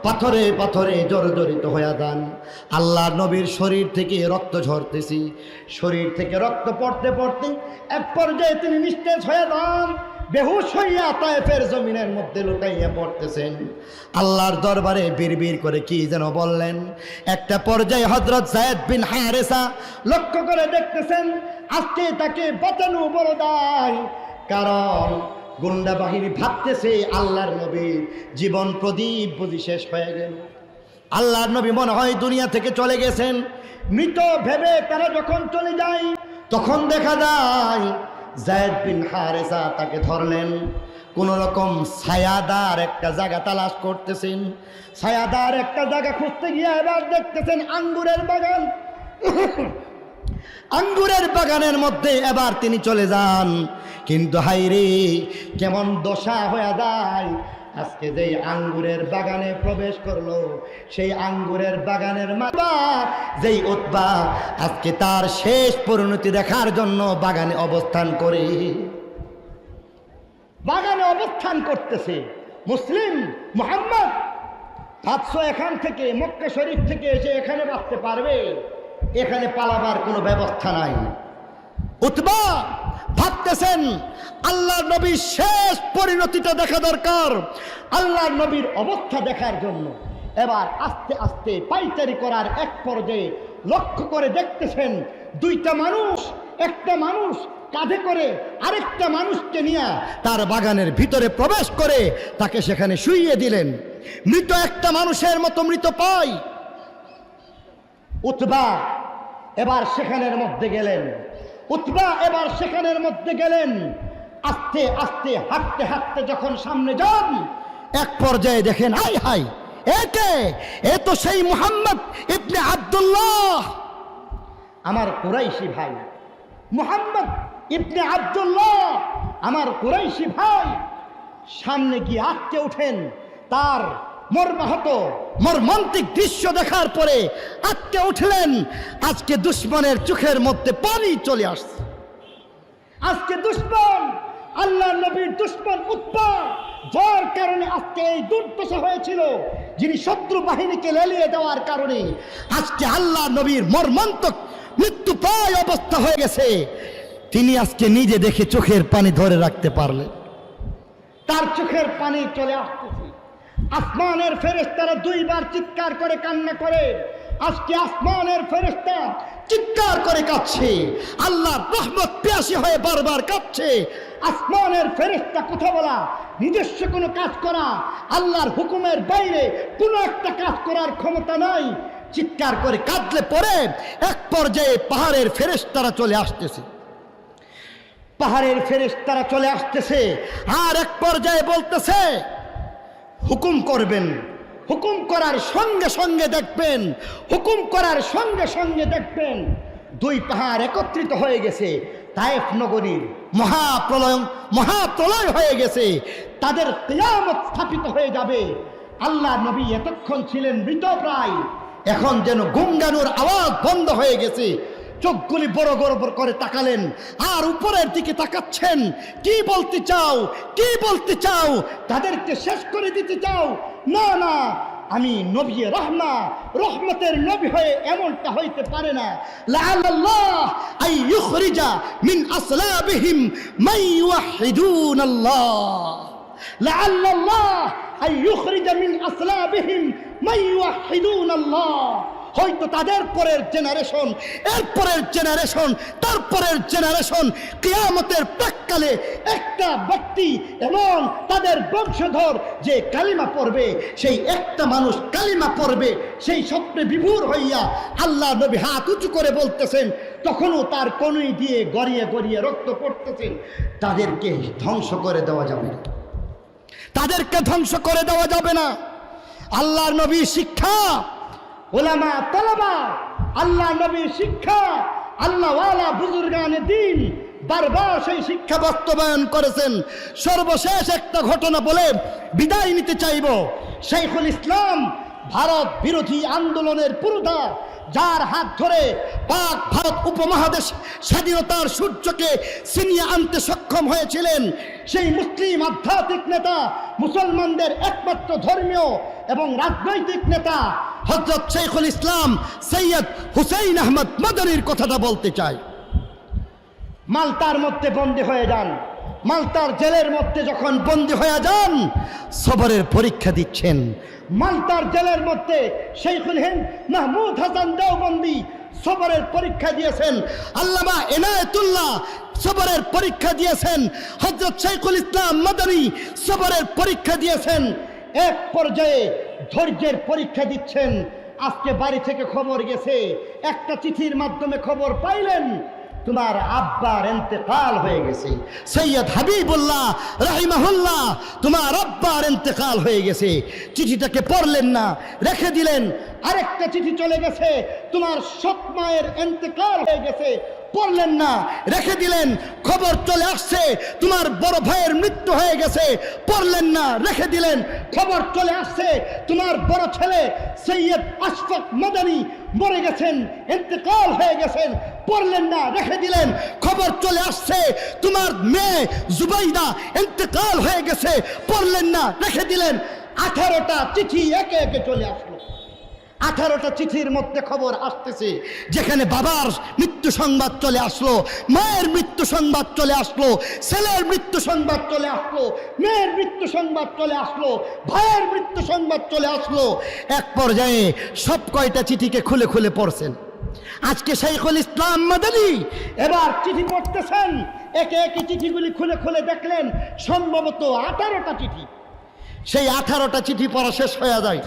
পাথরে পাথরে জর্জরিত হইয়া যান। আল্লাহর নবীর শরীর থেকে রক্ত ঝরতেছি, শরীর থেকে রক্ত পড়তে পড়তে এক পর্যায়ে তিনি নিস্তেজ হয়ে যান, বেহুশ হইয়া তায়েফের জমিনের মধ্যে লুটাইয়া পড়তেছেন। আল্লাহর দরবারে বিড়বিড় করে কি যেন বললেন। একটা পর্যায়ে হযরত যায়েদ বিন হারেসা লক্ষ্য করে দেখতেছেন আজকে তাকে বাঁচানো বড় দায়, কারণ গুন্ডা বাহিনী ভাবতেছে আল্লাহর নবীর জীবন প্রদীপ বুঝি শেষ হয়ে গেল, আল্লাহর নবী মনে হয় দুনিয়া থেকে চলে গেছেন। মৃত ভেবে তারা যখন চলে যায়, তখন দেখা যায় যায়েদ বিন হারেসা তাকে ধরলেন। কোন রকম ছায়াদার একটা জায়গা তালাশ করতেছেন, ছায়াদার একটা জায়গা খুঁজতে গিয়ে এবার দেখতেছেন আঙ্গুরের বাগান। আঙ্গুরের বাগানের মধ্যে এবার তিনি চলে যান, কিন্তু হাইরে কেমন দশা হয়ে যায়। আজকে যেই আঙ্গুরের বাগানে প্রবেশ করলো, সেই আঙ্গুরের বাগানের যেই উতবা আজকে তার শেষ পরিণতি দেখার জন্য বাগানে অবস্থান করে, বাগানে অবস্থান করতেছে। মুসলিম মুহাম্মদ ভাবছো এখান থেকে মক্কা শরীফ থেকে এসে এখানে বাঁচতে পারবে? এখানে পালাবার কোনো ব্যবস্থা নাই। উতবা ভাবতেছেন আল্লাহর নবীর শেষ পরিণতিটা দেখা দরকার, আল্লাহর নবীর অবস্থা দেখার জন্য। এবার আস্তে আস্তে পাইচারি করার এক পর্যায়ে লক্ষ্য করে দেখতেছেন দুইটা মানুষ, একটা মানুষ কাঁধে করে আরেকটা মানুষকে নিয়ে তার বাগানের ভিতরে প্রবেশ করে তাকে সেখানে শুইয়ে দিলেন। মৃত একটা মানুষের মতো মৃত পায়। উতবা এবার সেখানের মধ্যে গেলেন, উতবা এবার সেখানের মধ্যে গেলেন। আস্তে আস্তে হাঁটতে হাঁটতে যখন সামনে যান, এক পর্যায়ে দেখেন হাই হাই, একে এ তো সেই মুহাম্মদ ইবনে আব্দুল্লাহ, আমার কুরাইশি ভাই। মুহাম্মদ ইবনে আব্দুল্লাহ আমার কুরাইশি ভাই। সামনে গিয়ে আটকে ওঠেন। তার মর্মাহত মর্মান্তিক দৃশ্য দেখার পরে আটকে উঠলেন। আজকে দুশ্মনের চোখের মধ্যে পানি চলে আসছে। আজকে দুশ্মন, আল্লাহ নবীর দুশ্মন উতবা, যার কারণে আজকে এই দুর্দশা হয়েছিল, যিনি শত্রু বাহিনীকে লেলিয়ে দেওয়ার কারণে আজকে আল্লাহ নবীর মর্মান্তক মৃত্যু প্রায় অবস্থা হয়ে গেছে, তিনি আজকে নিজে দেখে চোখের পানি ধরে রাখতে পারলেন। তার চোখের পানি চলে আসতেছে। আসমানের ফেরেশতারা দুইবার চিৎকার করে কান্না করে। আজকে আসমানের ফেরেশতা চিৎকার করে কাঁদছে, আল্লাহর রহমত পেয়াসী হয়ে বারবার কাঁদছে। আসমানের ফেরেশতা কথা বলা, নিজস্ব কোনো কাজ করা, আল্লাহর হুকুমের বাইরে কোনো একটা কাজ করার ক্ষমতা নাই। চিৎকার করে কাঁদলে পরে এক পর্যায়ে পাহাড়ের ফেরেশতারা চলে আসতেছে। পাহাড়ের ফেরেশতারা চলে আসতেছে, আর এক পর্যায়ে বলতেছে হুকুম করবেন। হুকুম করার সঙ্গে সঙ্গে দেখবেন, হুকুম করার সঙ্গে সঙ্গে দেখবেন দুই পাহাড় একত্রিত হয়ে গেছে। তায়েফ নগরীর মহাপ্রলয় হয়ে গেছে, তাদের কিয়ামত স্থাপিত হয়ে যাবে। আল্লাহ নবী এতক্ষণ ছিলেন মৃতপ্রায়, এখন যেন গুঙ্গানুর আওয়াজ বন্ধ হয়ে গেছে। চোখগুলি বড় বড় করে তাকালেন, আর উপরের দিকে তাকাচ্ছেন। কি বলতে চাও, কি বলতে চাও? তাদেরকে শেষ করে দিতে চাও? না না, আমি নবী রহমতের নবী হয়ে এমনটা হইতে পারে না। লাআল্লাহ আই ইখরিজা মিন আসলাবিহিম মান ইউহিদুনাল্লাহ, লাআল্লাহ আই ইখরিজা মিন আসলাবিহিম মান ইউহিদুনাল্লাহ। হয়তো তাদের পরের জেনারেশন, এরপরের জেনারেশন, তারপরের জেনারেশন, কিয়ামতের প্রাক্কালে একটা ব্যক্তি এবং তাদের বংশধর যে কালিমা পড়বে, সেই একটা মানুষ কালিমা পড়বে, সেই স্বপ্নে বিভোর হইয়া আল্লাহ নবী হাত উঁচু করে বলতেছেন, তখনও তার কনুই দিয়ে গড়িয়ে গড়িয়ে রক্ত পড়তেছেন। তাদেরকে ধ্বংস করে দেওয়া যাবে না, তাদেরকে ধ্বংস করে দেওয়া যাবে না। আল্লাহর নবীর শিক্ষা, ওলামা তালাবা, আল্লাহ নবীর শিক্ষা, আল্লাহওয়ালা বুজুর্গানে দিন বারবার সেই শিক্ষা বাস্তবায়ন করেছেন। সর্বশেষ একটা ঘটনা বলে বিদায় নিতে চাইব। শাইখুল ইসলাম ভারত বিরোধী আন্দোলনের পুরোধা, যার হাত ধরে পাক ভারত উপমহাদেশ স্বাধীনতার সূর্যকে ছিনিয়ে আনতে সক্ষম হয়েছিলেন, সেই মুসলিম আধ্যাত্মিক নেতা, মুসলমানদের একমাত্র ধর্মীয় এবং রাজনৈতিক নেতা হযরত শাইখুল ইসলাম সৈয়দ হুসাইন আহমদ মাদানির কথাটা বলতে চাই। মালতার মধ্যে বন্দী হয়ে যান, মালতার জেলের মধ্যে যখন বন্দী হয়ে যান, সবরের পরীক্ষা দিচ্ছেন। মালতার জেলের মধ্যে শাইখুল হিন্দ মাহমুদ হাসান দেওবন্দি সবরের পরীক্ষা দিয়েছেন। আল্লামা এনায়েতুল্লাহ সবরের পরীক্ষা দিয়েছেন। হযরত শাইখুল ইসলাম মাদানী সবরের পরীক্ষা দিয়েছেন। এক পর্যায়ে ধৈর্যের পরীক্ষা দিচ্ছেন। আজকে বাড়ি থেকে খবর গেছে, একটা চিঠির মাধ্যমে খবর পাইলেন তোমার আব্বার ইন্তেকাল হয়ে গেছে। সৈয়দ হাবিবুল্লাহ রাহিমাহুল্লাহ, তোমার আব্বার ইন্তেকাল হয়ে গেছে। চিঠিটাকে পড়লেন না, রেখে দিলেন। আরেকটা চিঠি চলে গেছে, তোমার সৎ মায়ের ইন্তেকাল হয়ে গেছে। পড়লেন না, রেখে দিলেন। খবর চলে আসছে তোমার বড় ভাইয়ের মৃত্যু হয়ে গেছে। পড়লেন না, রেখে দিলেন। খবর চলে আসছে তোমার বড় ছেলে সৈয়দ আশফাক মাদানী মরে গেছেন, ইন্তেকাল হয়ে গেছেন। পড়লেন না, রেখে দিলেন। খবর চলে আসছে তোমার মেয়ে জুবাইদা ইন্তেকাল হয়ে গেছে। পড়লেন না, রেখে দিলেন। 18টা চিঠি একে একে চলে আসলো। 18টা চিঠির মধ্যে খবর আসতেছে, যেখানে বাবার মৃত্যু সংবাদ চলে আসলো, মায়ের মৃত্যু সংবাদ চলে আসলো, ছেলের মৃত্যু সংবাদ চলে আসলো, মেয়ের মৃত্যু সংবাদ চলে আসলো, ভাইয়ের মৃত্যু সংবাদ চলে আসলো। এক পর্যায়ে সব কয়টা চিঠিকে খুলে খুলে পড়ছেন। আজকে শাইখুল ইসলাম মাদানী এবার চিঠি পড়তেছেন, একে একে চিঠিগুলি খুলে খুলে দেখলেন সম্ভবত 18টা চিঠি। সেই 18টা চিঠি পড়া শেষ হয়ে যায়।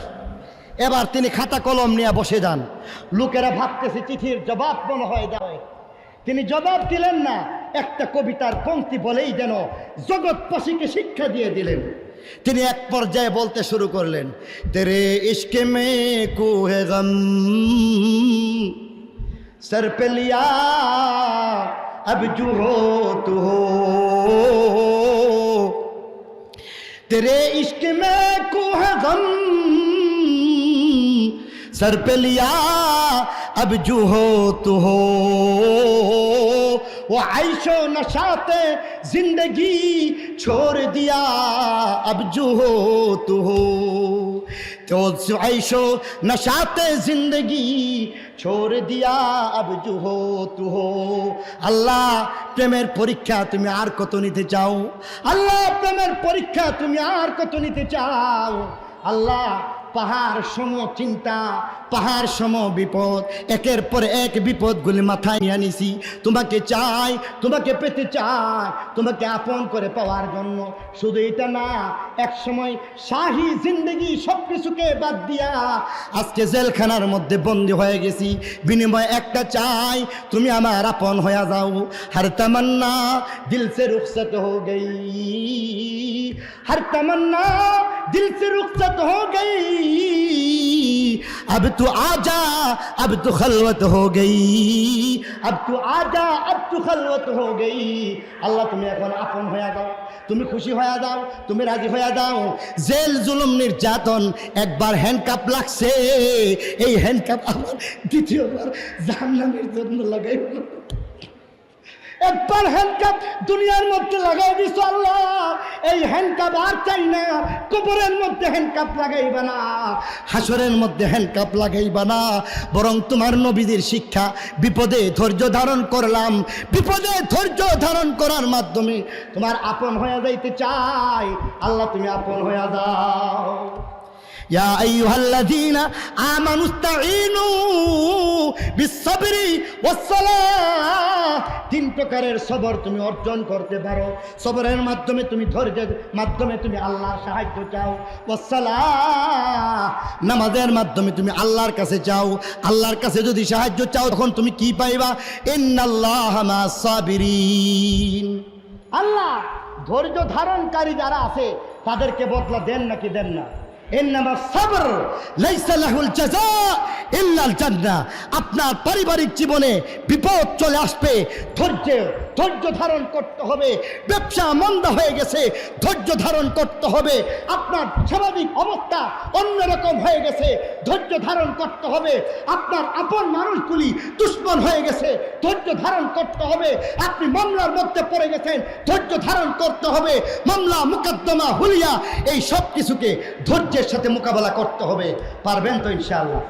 এবার তিনি খাতা কলম নিয়ে বসে যান। লোকেরা ভাবতেছে চিঠির জবাব মনে হয় দেয়। তিনি জবাব দিলেন না, একটা কবিতার পংক্তি বলেই যেন জগৎবাসীকে শিক্ষা দিয়ে দিলেন। তিনি এক পর্যায়ে বলতে শুরু করলেন, তেরে ইশকে মে কুহে গম সর পে লিয়া अब जो हो तू हो, तेरे इश्क में कोह गम सर पे लिया अब जो हो तू हो, वो आयशो नशाते जिंदगी छोड़ दिया अब जो हो तू हो, तो आयशो नशाते जिंदगी छोड़ दिया अब जो हो तू हो। আল্লাহ প্রেমের পরীক্ষা তুমি আর কত নিতে চাও? আল্লাহ প্রেমের পরীক্ষা তুমি আর কত নিতে চাও? আল্লাহ পাহাড় সম চিন্তা, পাহাড় সম বিপদ, একের পর এক বিপদগুলি মাথায় নিয়ে নিছি। তোমাকে চাই, তোমাকে পেতে চাই, তোমাকে আপন করে পাওয়ার জন্য। শুধু এটা না, এক সময় শাহী জিন্দেগি সব কিছুকে বাদ দিয়া আজকে জেলখানার মধ্যে বন্দী হয়ে গেছি। বিনিময় একটা চাই, তুমি আমার আপন হয়ে যাও। हर तमन्ना दिल से रुखसत हो गई, हर तमन्ना दिल से रुखसत हो गई, अब तू आजा अब तू खलवत हो गई, अब तू आजा अब तू खलवत हो गई। আল্লাহ তুমি এখন আপন হয়ে যাও, তুমি খুশি হয়ে যাও, তুমি রাজি হয়ে যাও। জেল জুলুম নির্যাতন একবার হ্যান্ডকাপ লাগছে, এই হ্যান্ডকাপ আমার দ্বিতীয়বার জাহান্নামের জন্য লাগাই। একবার হ্যান্ডকাপ দুনিয়ার মধ্যে লাগাই দিছো আল্লাহ, এই হ্যান্ডকাপ আর চাই না। কবরের মধ্যে হ্যান্ডকাপ লাগাইবা না, হাসরের মধ্যে হ্যান্ডকাপ লাগাইবা না। বরং তোমার নবীদের শিক্ষা, বিপদে ধৈর্য ধারণ করলাম, বিপদে ধৈর্য ধারণ করার মাধ্যমে তোমার আপন হয়ে যাইতে চাই। আল্লাহ তুমি আপন হয়ে যাও। ইয়া আইয়ুহাল্লাযীনা আমানু ইসতাঈনু বিস-সাবরি ওয়াস-সালাহ। তিন প্রকারের সবর তুমি অর্জন করতে পারো। সবরের মাধ্যমে তুমি, ধৈর্যের মাধ্যমে তুমি আল্লাহর সাহায্য চাও। ওয়াস-সালাহ, নামাজের মাধ্যমে তুমি আল্লাহর কাছে চাও। আল্লাহর কাছে যদি সাহায্য চাও তখন তুমি কি পাইবা? ইন্নাল্লাহা মা'আস-সাবিরিন। আল্লাহ ধৈর্য ধারণকারী যারা আছে তাদেরকে বদলা দেন নাকি দেন না? ইন্নামা সাবর লাইসা লাহুল জাযা ইল্লাল জান্নাহ। আপনার পারিবারিক জীবনে বিপদ চলে আসবে, ধৈর্য ধারণ করতে হবে। ব্যবসা মন্দা হয়ে গেছে, ধৈর্য ধারণ করতে হবে। আপনার স্বাভাবিক অবস্থা অন্যরকম হয়ে গেছে, ধৈর্য ধারণ করতে হবে। আপনার আপন মানুষগুলি দুশ্মন হয়ে গেছে, ধৈর্য ধারণ করতে হবে। আপনি মামলার মধ্যে পড়ে গেছেন, ধৈর্য ধারণ করতে হবে। মামলা মুকদ্দমা হুলিয়া এই সব কিছুকে ধৈর্যের সাথে মোকাবেলা করতে হবে। পারবেন তো ইনশাআল্লাহ?